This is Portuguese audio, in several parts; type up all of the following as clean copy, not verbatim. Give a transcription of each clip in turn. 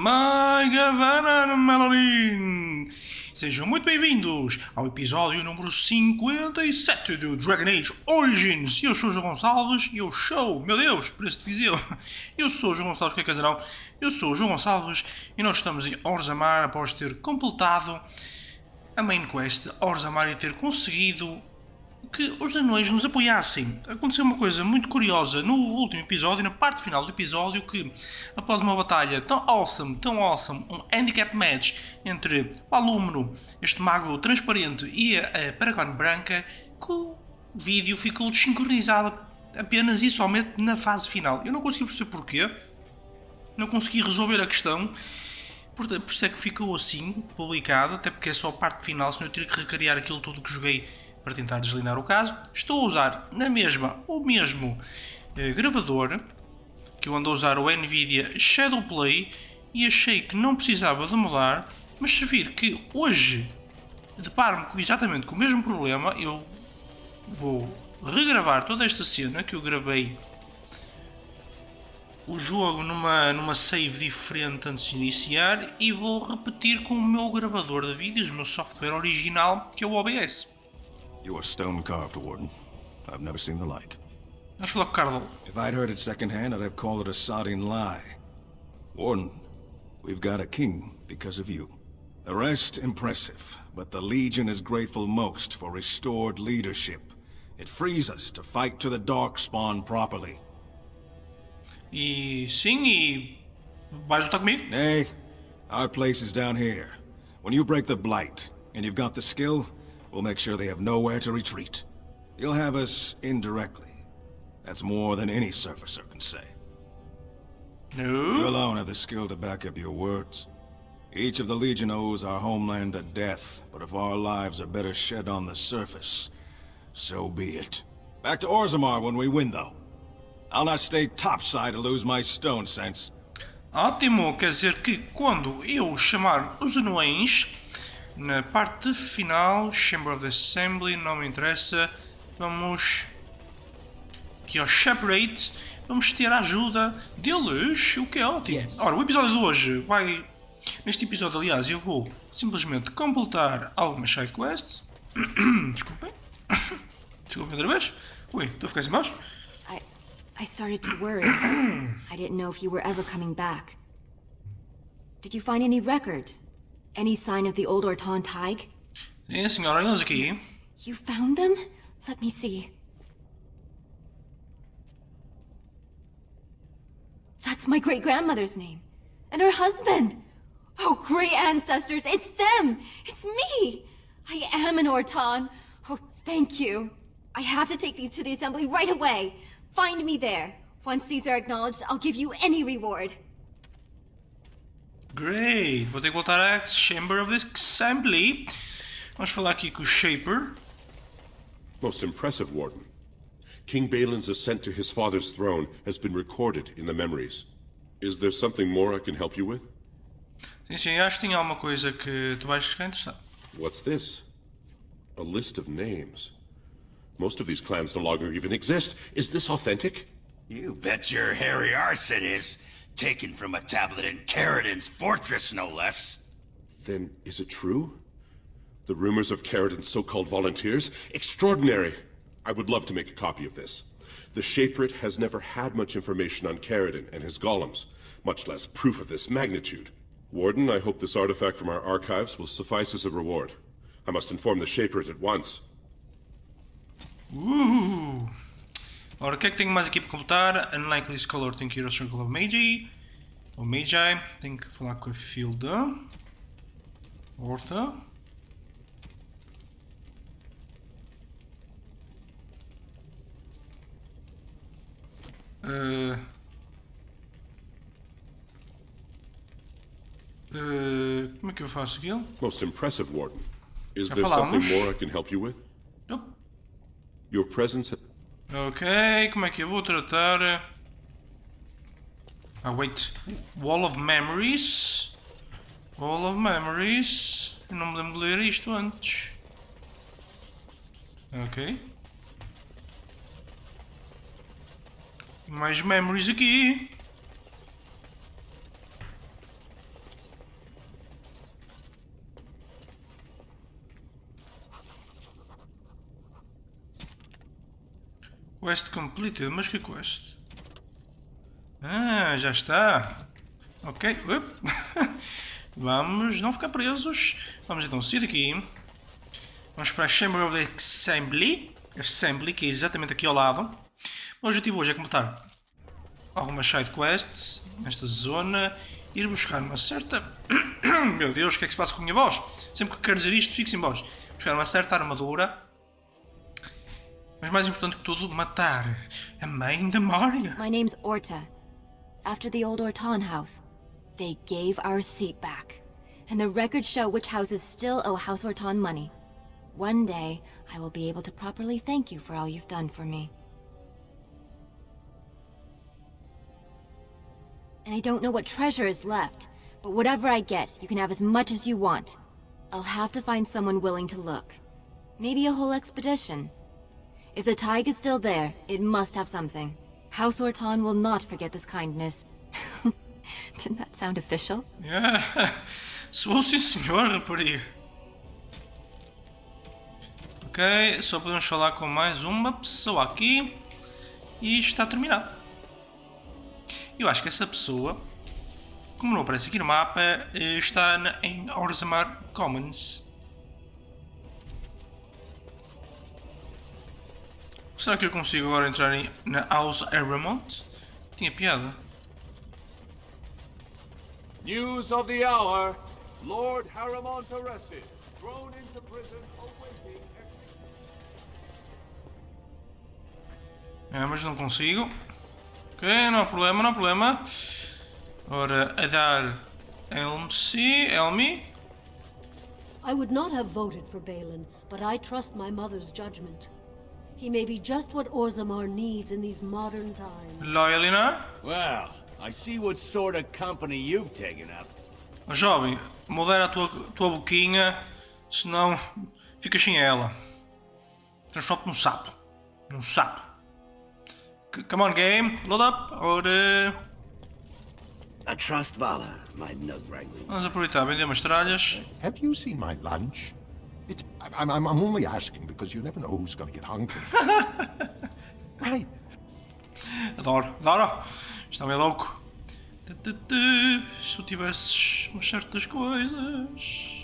My Governor Melody! Sejam muito bem-vindos ao episódio número 57 do Dragon Age Origins. Eu sou o João Gonçalves e meu Deus, preço de Viseu. Eu sou o João Gonçalves, que é casarão. Eu sou o João Gonçalves e nós estamos em Orzammar após ter completado a main quest Orzammar e ter conseguido que os anões nos apoiassem. Aconteceu uma coisa muito curiosa no último episódio, na parte final do episódio, que após uma batalha tão awesome, um handicap match entre o alumno, este mago transparente, e a Paragon Branca, que o vídeo ficou desincronizado apenas e somente na fase final. Eu não consegui perceber porquê, não consegui resolver a questão, por isso é que ficou assim, publicado, até porque é só a parte final, senão eu teria que recriar aquilo tudo que joguei para tentar deslindar o caso. Estou a usar na mesma o mesmo gravador, que eu ando a usar o NVIDIA Shadowplay, e achei que não precisava de mudar, mas se vir que hoje deparo-me exatamente com o mesmo problema, eu vou regravar toda esta cena que eu gravei o jogo numa save diferente antes de iniciar, e vou repetir com o meu gravador de vídeos, o meu software original, que é o OBS. You are stone-carved, Warden. I've never seen the like. Vamos falar com o Carlo. If I'd heard it secondhand, I'd have called it a sodding lie. Warden, we've got a king because of you. The rest impressive, but the Legion is grateful most for restored leadership. It frees us to fight to the Darkspawn properly. E sim, e vais lutar comigo? Nay, our place is down here. When you break the Blight, and you've got the skill, we'll make sure they have nowhere to retreat. You'll have us indirectly. That's more than any surfacer can say. No? You alone have the skill to back up your words. Each of the Legion owes our homeland a death, but if our lives are better shed on the surface, so be it. Back to Orzammar when we win, though. I'll not stay topside to lose my stone sense. Ótimo, quer dizer que quando eu chamar os anões, na parte final, Chamber of the Assembly, não me interessa, vamos aqui ao Separate, vamos ter a ajuda deles, o que é ótimo. Yes. Ora, o episódio de hoje vai... Neste episódio, aliás, eu vou simplesmente completar algumas sidequests. Desculpem. Desculpem outra vez. Ui, estou a ficar assim baixo. I started to worry. I didn't know if you were ever coming back. Did you find any records? Any sign of the old Orton Tig? Sim, senhora, eles aqui. You found them? Let me see. That's my great-grandmother's name. And her husband! Oh, great ancestors, it's them! It's me! I am an Orton. Oh, thank you. I have to take these to the assembly right away. Find me there. Once these are acknowledged, I'll give you any reward. Great! Vou ter que voltar à Chamber of the Assembly. Vamos falar aqui com o Shaper. Most impressive, Warden. King Balin's ascent to his father's throne has been recorded in the memories. Is there something more I can help you with? Sim, acho que tem alguma coisa que tu vais ficar interessado. What's this? A list of names. Most of these clans no longer even exist. Is this authentic? You bet your hairy arse it is. Taken from a tablet in Ferelden's fortress, no less. Then is it true? The rumors of Ferelden's so-called volunteers? Extraordinary! I would love to make a copy of this. The Shaperate has never had much information on Ferelden and his golems, much less proof of this magnitude. Warden, I hope this artifact from our archives will suffice as a reward. I must inform the Shaperate at once. Ora, o que é que tenho mais aqui para completar? Unlikely Scholar, tenho que ir ao Circle of Magi. Ou Magi. Tenho que falar com a Filda. Horta. Como é que eu faço aquilo? Most impressive, Warden. Is Já there something falamos. more I can help you with? Nope. Your presence... Ok, como é que eu vou tratar? Wait. Wall of Memories. Wall of Memories. Eu não me lembro de ler isto antes. Ok. Mais memories aqui. Quest completed, mas que quest? Ah, já está. Ok, vamos não ficar presos. Vamos então sair daqui. Vamos para a Chamber of Assembly, que é exatamente aqui ao lado. O objetivo hoje é completar algumas sidequests nesta zona. Ir buscar uma certa... Meu Deus, o que é que se passa com a minha voz? Sempre que quero dizer isto, fico sem voz. Buscar uma certa armadura. Mas mais importante que tudo, matar a mãe da Maria. My name's Orta. After the old Orton house, they gave our seat back. And the records show which houses still owe House Orton money. One day, I will be able to properly thank you for all you've done for me. And I don't know what treasure is left, but whatever I get, you can have as much as you want. I'll have to find someone willing to look. Maybe a whole expedition. If the Tig is still there, it must have something. House Orton will not forget this kindness. Didn't that sound official? Yeah. Sou sim senhor, rapariga. Ok, só podemos falar com mais uma pessoa aqui. E está terminado. Eu acho que essa pessoa, como não aparece aqui no mapa, está em Orzammar Commons. Será que eu consigo agora entrar na House Aramont? Tinha piada. News of the hour. Lord Haramont arrested. Thrown into prison awaiting execution. Mas não consigo. Ok, não há problema, não há problema. Ora, a dar Elmi. I would not have voted for Balin, but I trust my mother's judgment. He may be just what Orzammar needs in these modern times. Loyalinar. Well, I see what sort of company you've taken up. Jovem, modera a tua boquinha, senão ficas sem ela. Transforma-te num sapo. Num sapo. Come on, game. Load up. Ora... I trust Vala, my nug-wrangling. Vamos aproveitar, vender umas tralhas. Have you seen my lunch? I'm only asking because you never know who's going to get hungry. Right. Adoro, adoro. Está meio louco. Se tu tivesses umas certas coisas.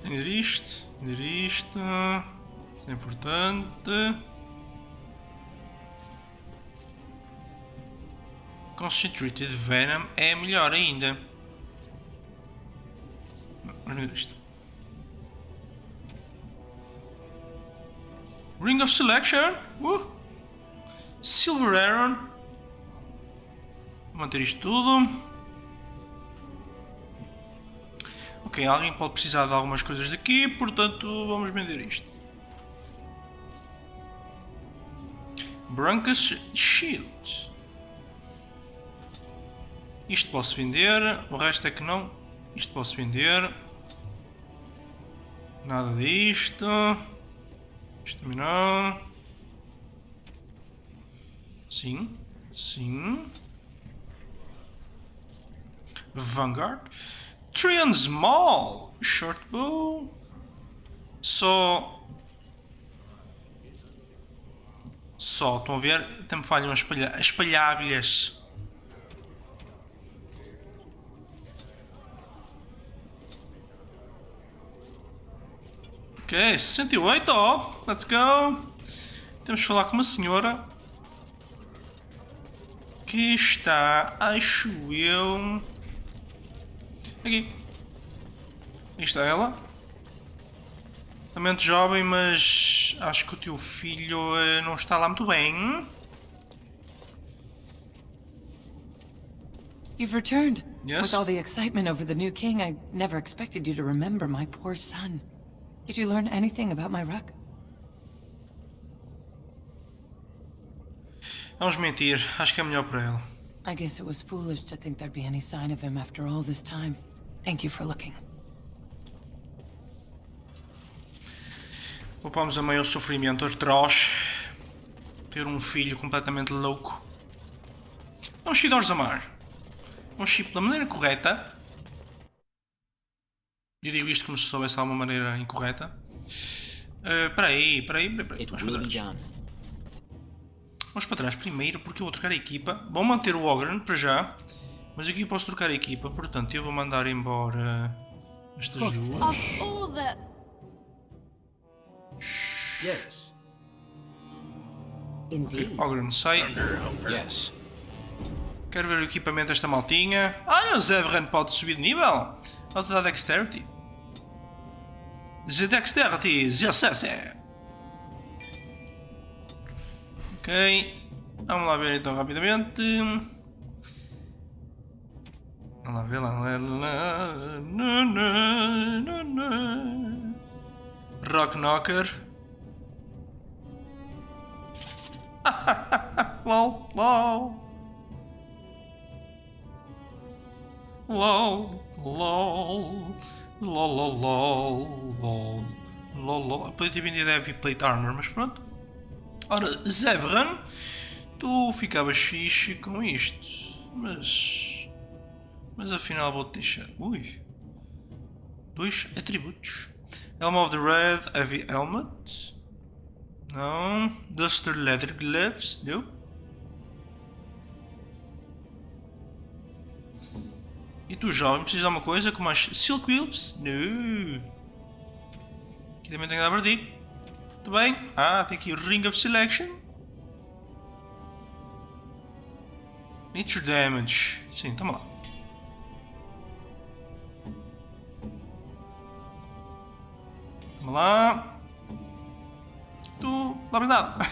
Vender isto. Vender isto. Isto é importante. Concentrated Venom é melhor ainda. Vamos ver isto. Ring of Selection. Silver Arrow. Vou manter isto tudo. Ok, alguém pode precisar de algumas coisas daqui, portanto vamos vender isto. Brancas Shield. Isto posso vender, o resto é que não. Isto posso vender. Nada disto. Isto também não. Sim. Sim. Vanguard. Trian Small. Short bow. Só. Estão a ver? Até me falham as espalháveis. Ok, 68, ó. Let's go. Temos de falar com uma senhora que está, acho eu, aqui. Aí está ela. Lamento jovem, mas acho que o teu filho não está lá muito bem. You've returned. Yes. With all the excitement over the new king, I never expected you to remember my poor son. Did you learn anything about my ruck? Vamos mentir, acho que é melhor para ela. I guess it was foolish to think there'd be any sign of him after all this time. Thank you for looking. Poupamos a maior sofrimento atroz. Ter um filho completamente louco. Vamos chip de Orzammar. Vamos chip da maneira correta. Eu digo isto como se soubesse alguma maneira incorreta. Espera aí. Vamos para trás. Vamos para trás primeiro porque eu vou trocar a equipa. Vou manter o Ogren para já. Mas aqui eu posso trocar a equipa, portanto eu vou mandar embora estas duas. Of all the... Yes. Ok, Ogren sai. Yes. Quero ver o equipamento desta maltinha. Ah, o Zevran pode subir de nível. Pode dar Dexterity. The Dexterity, 17. Ok. Vamos lá ver então rapidamente. Vamos lá ver lá. Rock Knocker. LOL, LOL. LOL, LOL. LOL, LOL, LOL, LOL. LOL, LOL. Podia ter vendido Heavy Plate Armor, mas pronto. Ora, Zevran, tu ficavas fixe com isto. Mas afinal vou-te deixar. Ui. 2 atributos. Helm of the Red, Heavy Helmet. Não. Duster Leather Gloves. Não. E tu, jovem, precisas de alguma coisa como as Silk Wolves? Não. Aqui também tenho que dar para ti. Muito bem. Ah, tem aqui o Ring of Selection. Nature Damage. Sim, toma lá. Toma lá. Tu, dá para nada.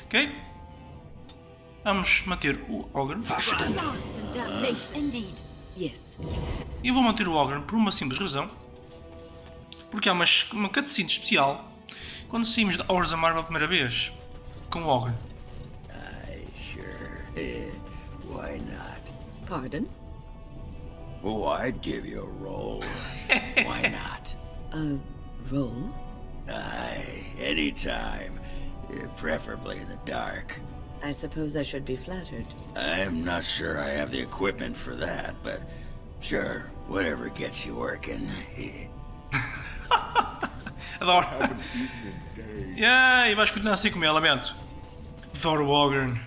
Ok. Vamos manter o Ogre. E eu vou manter o Ogre por uma simples razão. Porque há uma cutscene especial quando saímos de Orzammar pela primeira vez com o Ogre. Sure. Why not? Pardon? Oh, I'd give you a roll. Why not? A roll? Aye, anytime. Preferably in the dark. I suppose I should be flattered. I'm not sure I have the equipment for that, but sure, whatever gets you working. Adoro. E vais continuar assim comigo, lamento. Adoro o Ogre.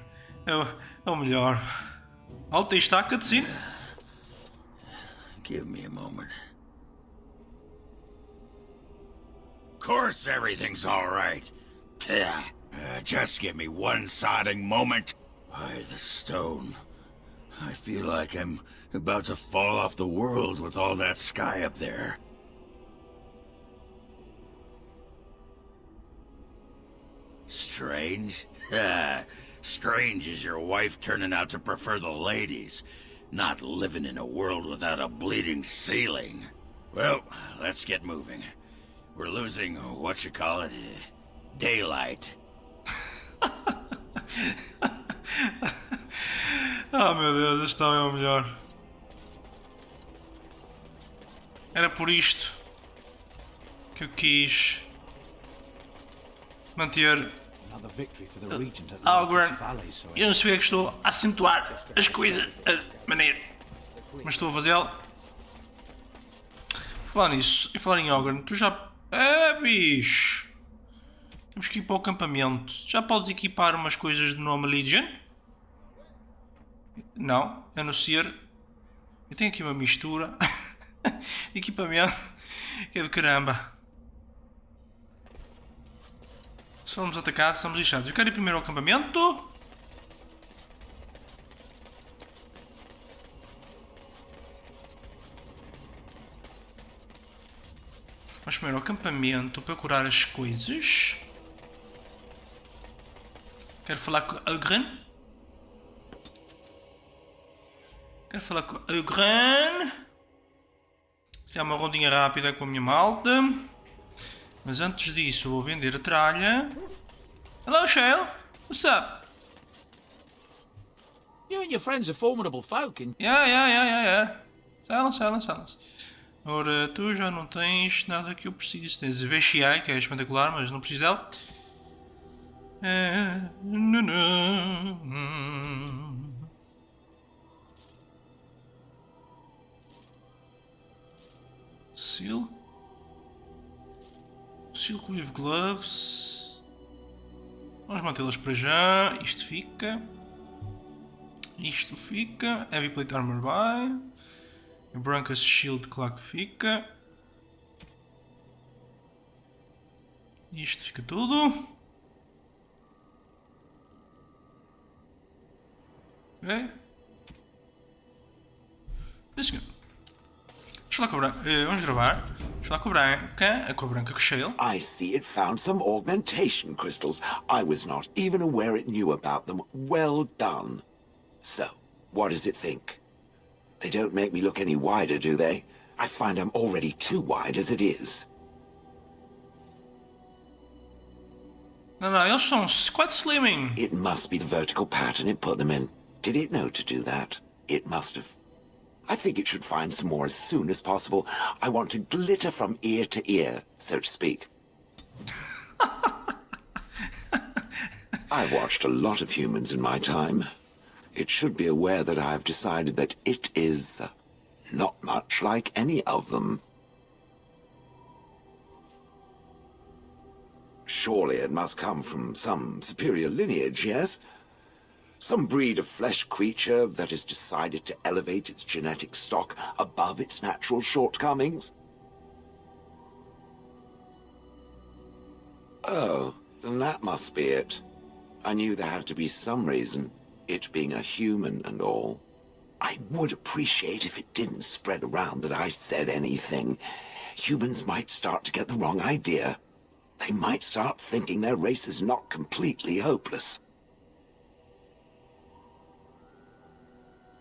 É o melhor. Alta, aí está a cutscene. Give me a moment. Of course everything's all right. Just give me one sodding moment. Why, the stone. I feel like I'm about to fall off the world with all that sky up there. Strange? Strange is your wife turning out to prefer the ladies, not living in a world without a bleeding ceiling. Well, let's get moving. We're losing, daylight. Ah, meu Deus, este é o melhor. Era por isto que eu quis manter Algren. Eu não sei que estou a acentuar as coisas de maneira, mas estou a fazê-lo. Falar nisso, e falar em Algren, tu já... bicho! Temos que ir para o acampamento. Já podes equipar umas coisas de nome Legion? Não, a não ser... Eu tenho aqui uma mistura de equipamento que é do caramba. Se formos atacados, estamos lixados. Eu quero ir primeiro ao acampamento. Vamos primeiro ao acampamento para curar as coisas. Quero falar com o Ogren. Quero falar com o Ogren. Já uma rondinha rápida com a minha malta. Mas antes disso vou vender a tralha. Hello, Shale. What's up? You and your friends are formidable folk and... Yeah. Silence. Ora, tu já não tens nada que eu preciso. Tens a VCI, que é espetacular, mas não preciso dela. Silk with gloves. Vamos mantê-las para já. Isto fica. Isto fica. Heavy plate armor vai. Brancas shield, claro que fica. Isto fica tudo. Ok. Sim, senhor. Deixa lá com a branca. Vamos gravar. Deixa lá com a branca. Com a branca com o shale. I see it found some augmentation crystals. I was not even aware it knew about them. Well done. So, what does it think? They don't make me look any wider, do they? I find I'm already too wide as it is. Não, não, eles são quite slimming. It must be the vertical pattern it put them in. Did it know to do that? It must have. I think it should find some more as soon as possible. I want to glitter from ear to ear, so to speak. I've watched a lot of humans in my time. It should be aware that I've decided that it is not much like any of them. Surely it must come from some superior lineage, yes? Some breed of flesh creature that has decided to elevate its genetic stock above its natural shortcomings? Oh, then that must be it. I knew there had to be some reason, it being a human and all. I would appreciate if it didn't spread around that I said anything. Humans might start to get the wrong idea. They might start thinking their race is not completely hopeless.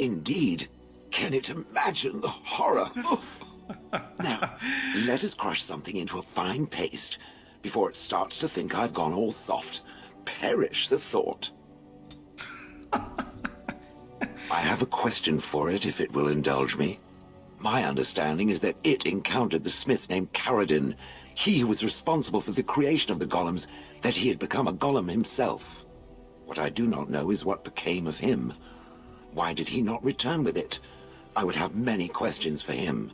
Indeed, can it imagine the horror? Now, let us crush something into a fine paste before it starts to think I've gone all soft. Perish the thought. I have a question for it, if it will indulge me. My understanding is that it encountered the smith named Caradin, he who was responsible for the creation of the golems, that he had become a golem himself. What I do not know is what became of him. Why did he not return with it? I would have many questions for him.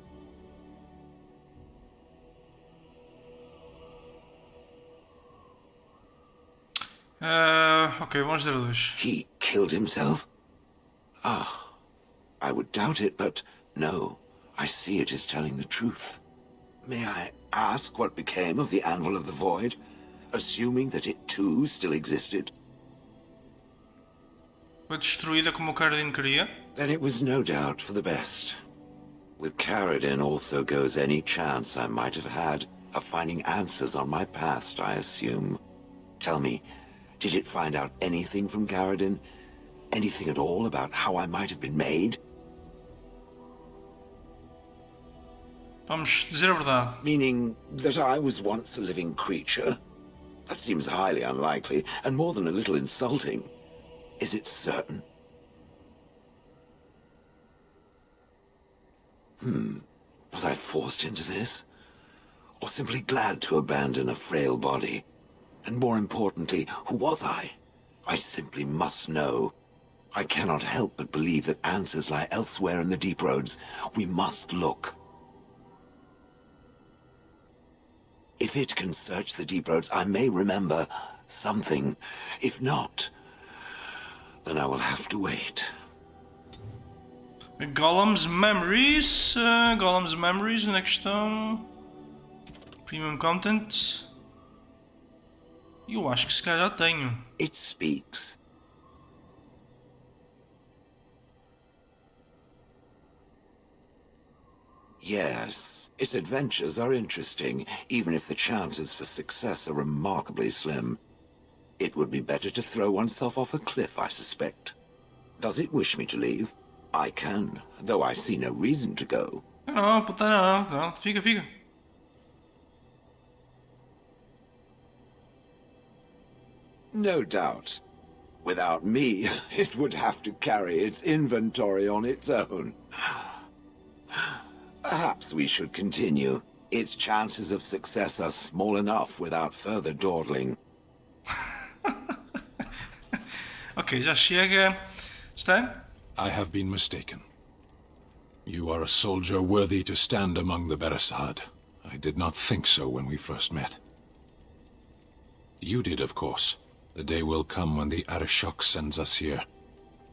Ok, vamos dizer dois. He killed himself? Ah, I would doubt it, but no, I see it is telling the truth. May I ask what became of the Anvil of the Void, assuming that it too still existed? Foi destruída como o Caradin queria? Then it was no doubt for the best. With Caradin also goes any chance I might have had of finding answers on my past, I assume. Tell me, did it find out anything from Caradin? Anything at all about how I might have been made? Vamos dizer a verdade. Meaning that I was once a living creature? That seems highly unlikely, and more than a little insulting. Is it certain? Was I forced into this? Or simply glad to abandon a frail body? And more importantly, who was I? I simply must know. I cannot help but believe that answers lie elsewhere in the deep roads. We must look. If it can search the deep roads, I may remember something. If not, then I will have to wait. Golem's Memories. Golem's Memories, onde é que estão? Premium Content. Eu acho que se calhar já tenho. It speaks. Yes, its adventures are interesting, even if the chances for success are remarkably slim. It would be better to throw oneself off a cliff, I suspect. Does it wish me to leave? I can, though I see no reason to go. Não, puta, não. Fica, fica. No doubt. Without me, it would have to carry its inventory on its own. Perhaps we should continue. Its chances of success are small enough without further dawdling. Ok, já chega. Stan? I have been mistaken. You are a soldier worthy to stand among the Beresad. I did not think so when we first met. You did, of course. The day will come when the Arishok sends us here.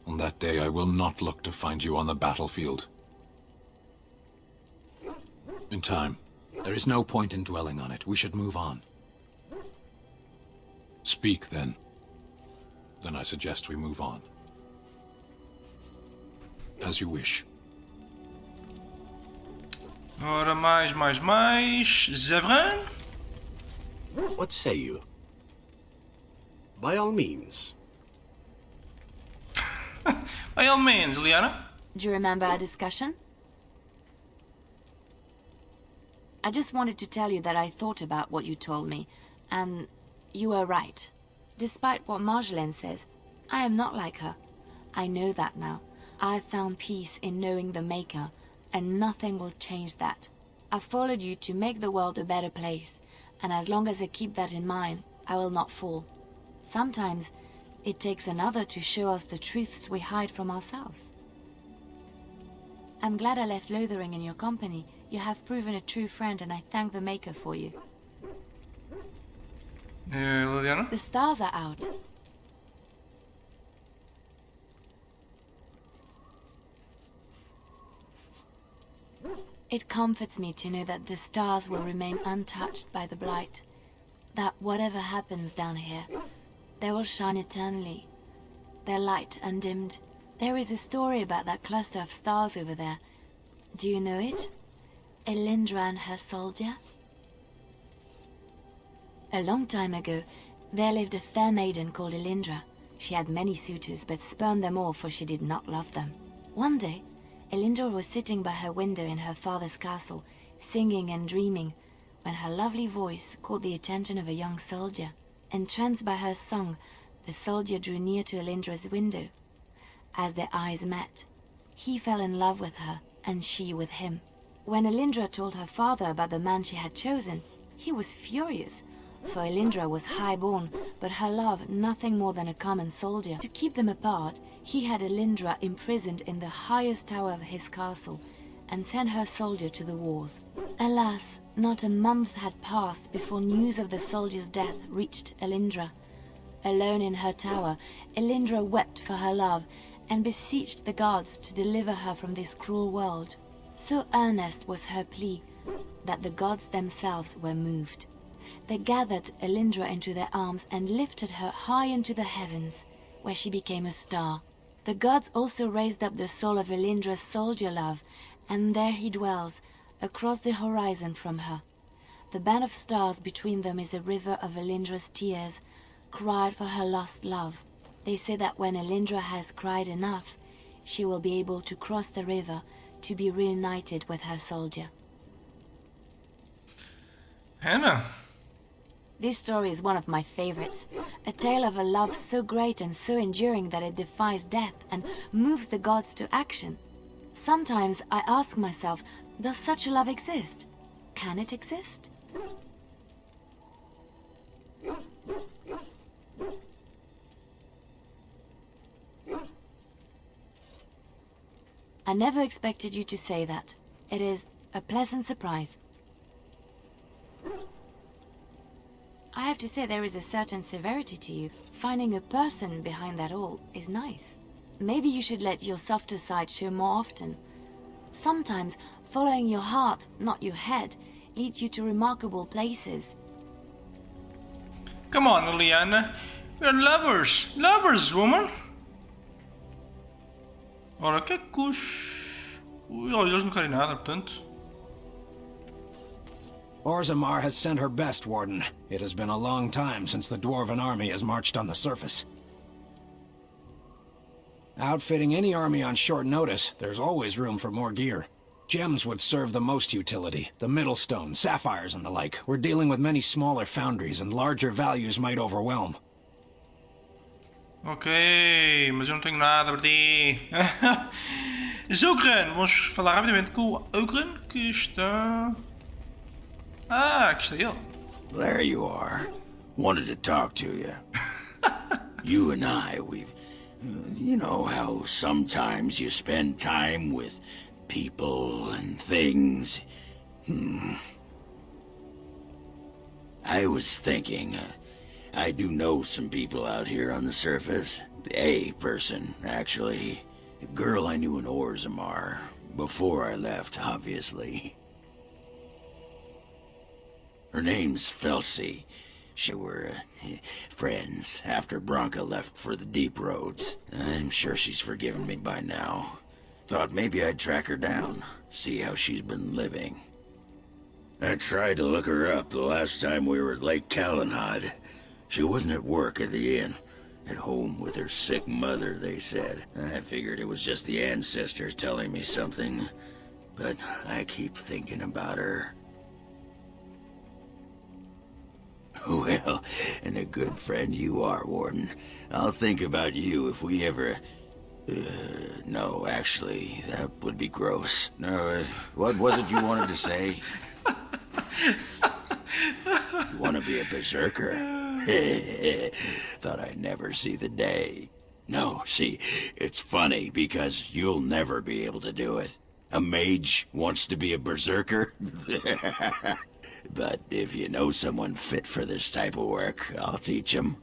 On that day, I will not look to find you on the battlefield. In time. There is no point in dwelling on it. We should move on. Speak, then. Then I suggest we move on. As you wish. Ora, mais. Zevran? What say you? By all means. By all means, Liana. Do you remember our discussion? I just wanted to tell you that I thought about what you told me, and you were right. Despite what Marjolaine says, I am not like her. I know that now. I have found peace in knowing the Maker, and nothing will change that. I followed you to make the world a better place, and as long as I keep that in mind, I will not fall. Sometimes, it takes another to show us the truths we hide from ourselves. I'm glad I left Lothering in your company. You have proven a true friend, and I thank the Maker for you. Liliana? The stars are out. It comforts me to know that the stars will remain untouched by the blight. That whatever happens down here, they will shine eternally. Their light undimmed. There is a story about that cluster of stars over there. Do you know it? Elindra and her soldier? A long time ago, there lived a fair maiden called Elindra. She had many suitors, but spurned them all, for she did not love them. One day, Elindra was sitting by her window in her father's castle, singing and dreaming, when her lovely voice caught the attention of a young soldier. Entranced by her song, the soldier drew near to Elindra's window. As their eyes met, he fell in love with her, and she with him. When Elindra told her father about the man she had chosen, he was furious, for Elindra was high-born, but her love nothing more than a common soldier. To keep them apart, he had Elindra imprisoned in the highest tower of his castle, and sent her soldier to the wars. Alas, not a month had passed before news of the soldier's death reached Elindra. Alone in her tower, Elindra wept for her love, and beseeched the gods to deliver her from this cruel world. So earnest was her plea, that the gods themselves were moved. They gathered Elindra into their arms and lifted her high into the heavens, where she became a star. The gods also raised up the soul of Elindra's soldier love, and there he dwells, across the horizon from her. The band of stars between them is a river of Elindra's tears, cried for her lost love. They say that when Elindra has cried enough, she will be able to cross the river to be reunited with her soldier. Hannah. This story is one of my favorites. A tale of a love so great and so enduring that it defies death and moves the gods to action. Sometimes I ask myself, does such a love exist? Can it exist? I never expected you to say that. It is a pleasant surprise. I have to say there is a certain severity to you. Finding a person behind that all is nice. Maybe you should let your softer side show more often. Sometimes following your heart, not your head, leads you to remarkable places. Come on, Liliana. We're lovers. Lovers, woman. Ora, o que é que os... Olha, eles não querem nada, portanto... Orzammar has sent her best, Warden. It has been a long time since the Dwarven army has marched on the surface. Outfitting any army on short notice, there's always room for more gear. Gems would serve the most utility. The Middlestone, sapphires and the like. We're dealing with many smaller foundries, and larger values might overwhelm. Ok, mas eu não tenho nada para ti. Zogran, vamos falar rapidamente com o Ogran, que está... Ah, aqui está ele. There you are. Wanted to talk to you. You and I, we've... You know how sometimes you spend time with people and things? I was thinking, I do know some people out here on the surface. A person, actually. A girl I knew in Orzammar. Before I left, obviously. Her name's Felsi. She were friends after Branka left for the deep roads. I'm sure she's forgiven me by now. Thought maybe I'd track her down, see how she's been living. I tried to look her up the last time we were at Lake Calenhad. She wasn't at work at the inn. At home with her sick mother, they said. I figured it was just the ancestors telling me something. But I keep thinking about her. Well, and a good friend you are, Warden. I'll think about you if we ever... no, actually, that would be gross. No, what was it you wanted to say? You want to be a berserker? Thought I'd never see the day. No, see, it's funny because you'll never be able to do it. A mage wants to be a berserker? But if you know someone fit for this type of work, I'll teach him.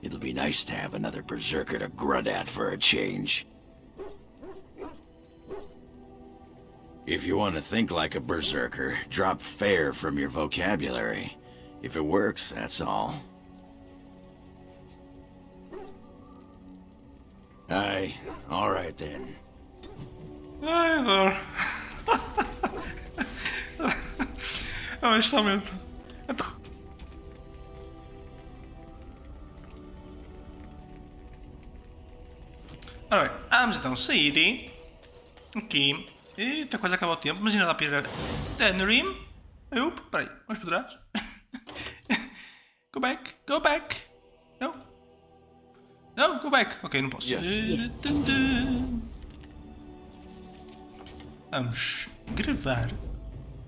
It'll be nice to have another berserker to grunt at for a change. If you want to think like a berserker, drop fair from your vocabulary. If it works, that's all. Aye, all right then. Ai, adoro. Honestamente. Ora bem, vamos então sair aqui. Eita, quase acabou o tempo, mas ainda dá para ir a Tenrim. Opa, peraí, vamos por trás. Go back, go back. No. No, go back. Ok, não posso. Yes. Vamos gravar.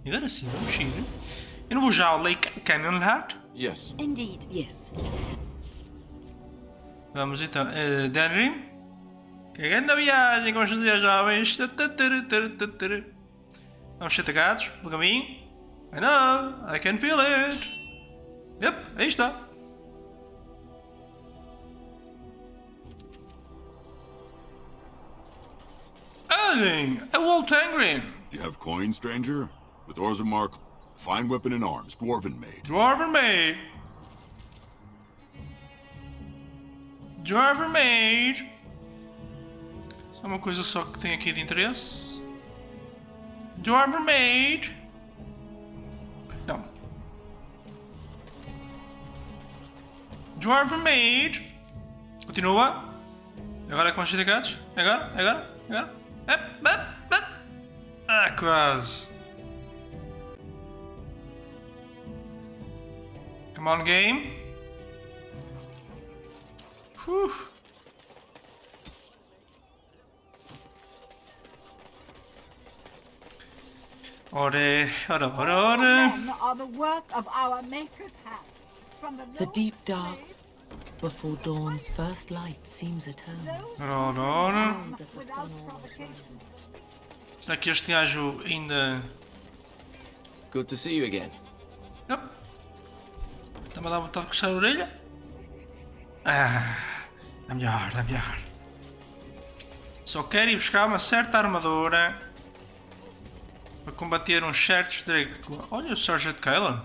E agora sim, vamos ir. Eu não vou já ao Lake Calenhad. Yes. Indeed, yes. Vamos então, Tenrim. Que grande viagem que vamos fazer, jovens. Vamos ser atacados pelo caminho. I know, I can feel it. Yep, aí está. Erling, a Walt Angry. You have coin, stranger? With Orzammar, fine weapon and arms, dwarven made. Dwarven made. Dwarven made. Só uma coisa só que tem aqui de interesse. Dwarven made. Não. Dwarven made. Continua. Agora é com os sindicatos. Agora. Ah, quase. Come on, game. Ora. The deep dark before dawn's first light seems eternal. Ora. Será que este gajo ainda... Good to see you again. Yep. Está-me a dar vontade de coçar a orelha? Ah, dá melhor. Só quero ir buscar uma certa armadura para combater uns certos dragões. Olha o Sergeant Kalen.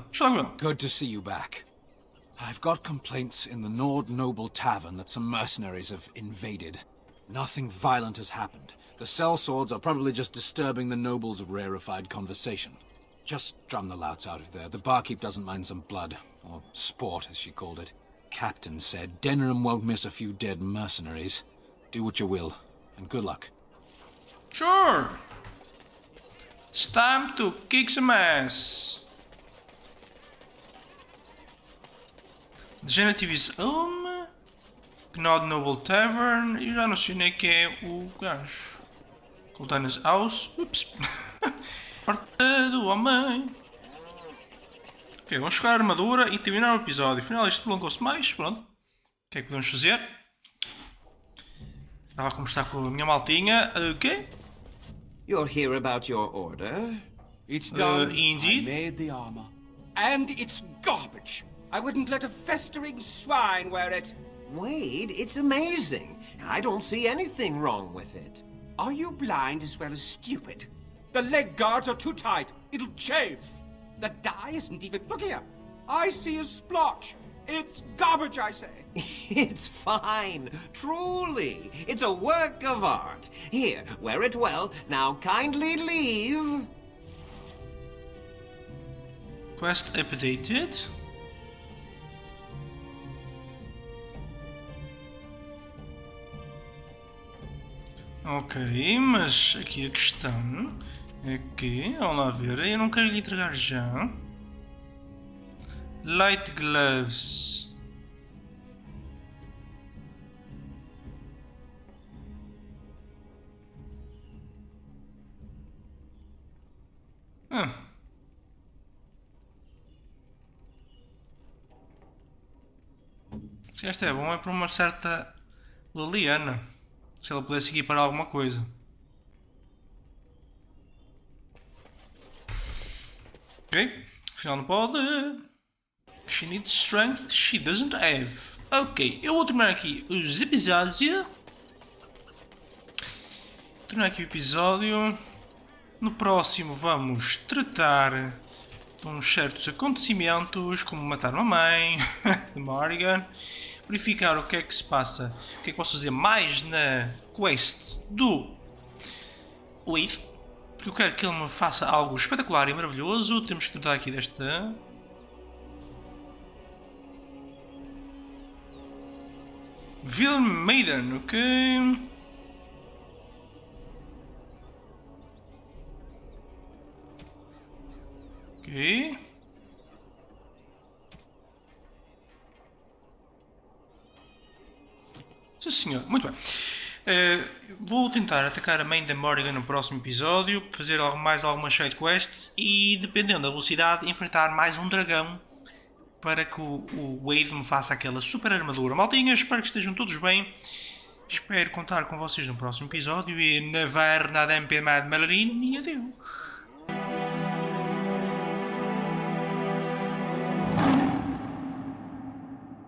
Good to see you back. I've got complaints in the Nord Noble Tavern that some mercenaries have invaded. Nothing violent has happened. The sellswords are probably just disturbing the nobles' rarefied conversation. Just drum the louts out of there. The barkeep doesn't mind some blood. Or sport, as she called it. Captain said Denerim won't miss a few dead mercenaries. Do what you will, and good luck. Sure. It's time to kick some ass. Degenerative is home. Gnod Noble Tavern. E já não sei nem quem é o gajo. Coltanas House. Ups. Parte do homem. Ok, vamos chegar à armadura e terminar o episódio. Afinal, isto prolongou-se mais. Pronto. O que é que podemos fazer? Estava a conversar com a minha maltinha. Ok. You're here about your order? It's done. Indeed. I made the armor. And it's garbage. I wouldn't let a festering swine wear it. Wade, it's amazing. I don't see anything wrong with it. Are you blind as well as stupid? The leg guards are too tight. It'll chafe. The dye isn't even... Look here. I see a splotch. It's garbage, I say. It's fine. Truly. It's a work of art. Here, wear it well. Now kindly leave. Quest updated. Ok, mas aqui a questão é que, vamos lá ver, eu não quero lhe entregar já. Light gloves. Se esta é bom, é para uma certa Liliana. Se ela pudesse equipar alguma coisa. Ok, afinal não pode. She needs strength she doesn't have. Ok, eu vou terminar aqui os episódios. Terminar aqui o episódio. No próximo vamos tratar de uns certos acontecimentos, como matar uma mãe de Morrigan. Verificar o que é que se passa, o que é que posso fazer mais na quest do Wade, porque eu quero que ele me faça algo espetacular e maravilhoso. Temos que tratar aqui desta Villain Maiden, ok. Ok. Sim senhor, muito bem. Vou tentar atacar a mãe da Morrigan no próximo episódio, fazer mais algumas sidequests e, dependendo da velocidade, enfrentar mais um dragão para que o Wade me faça aquela super armadura. Maltinha, espero que estejam todos bem. Espero contar com vocês no próximo episódio e na ver nada mais de Malarim e adeus.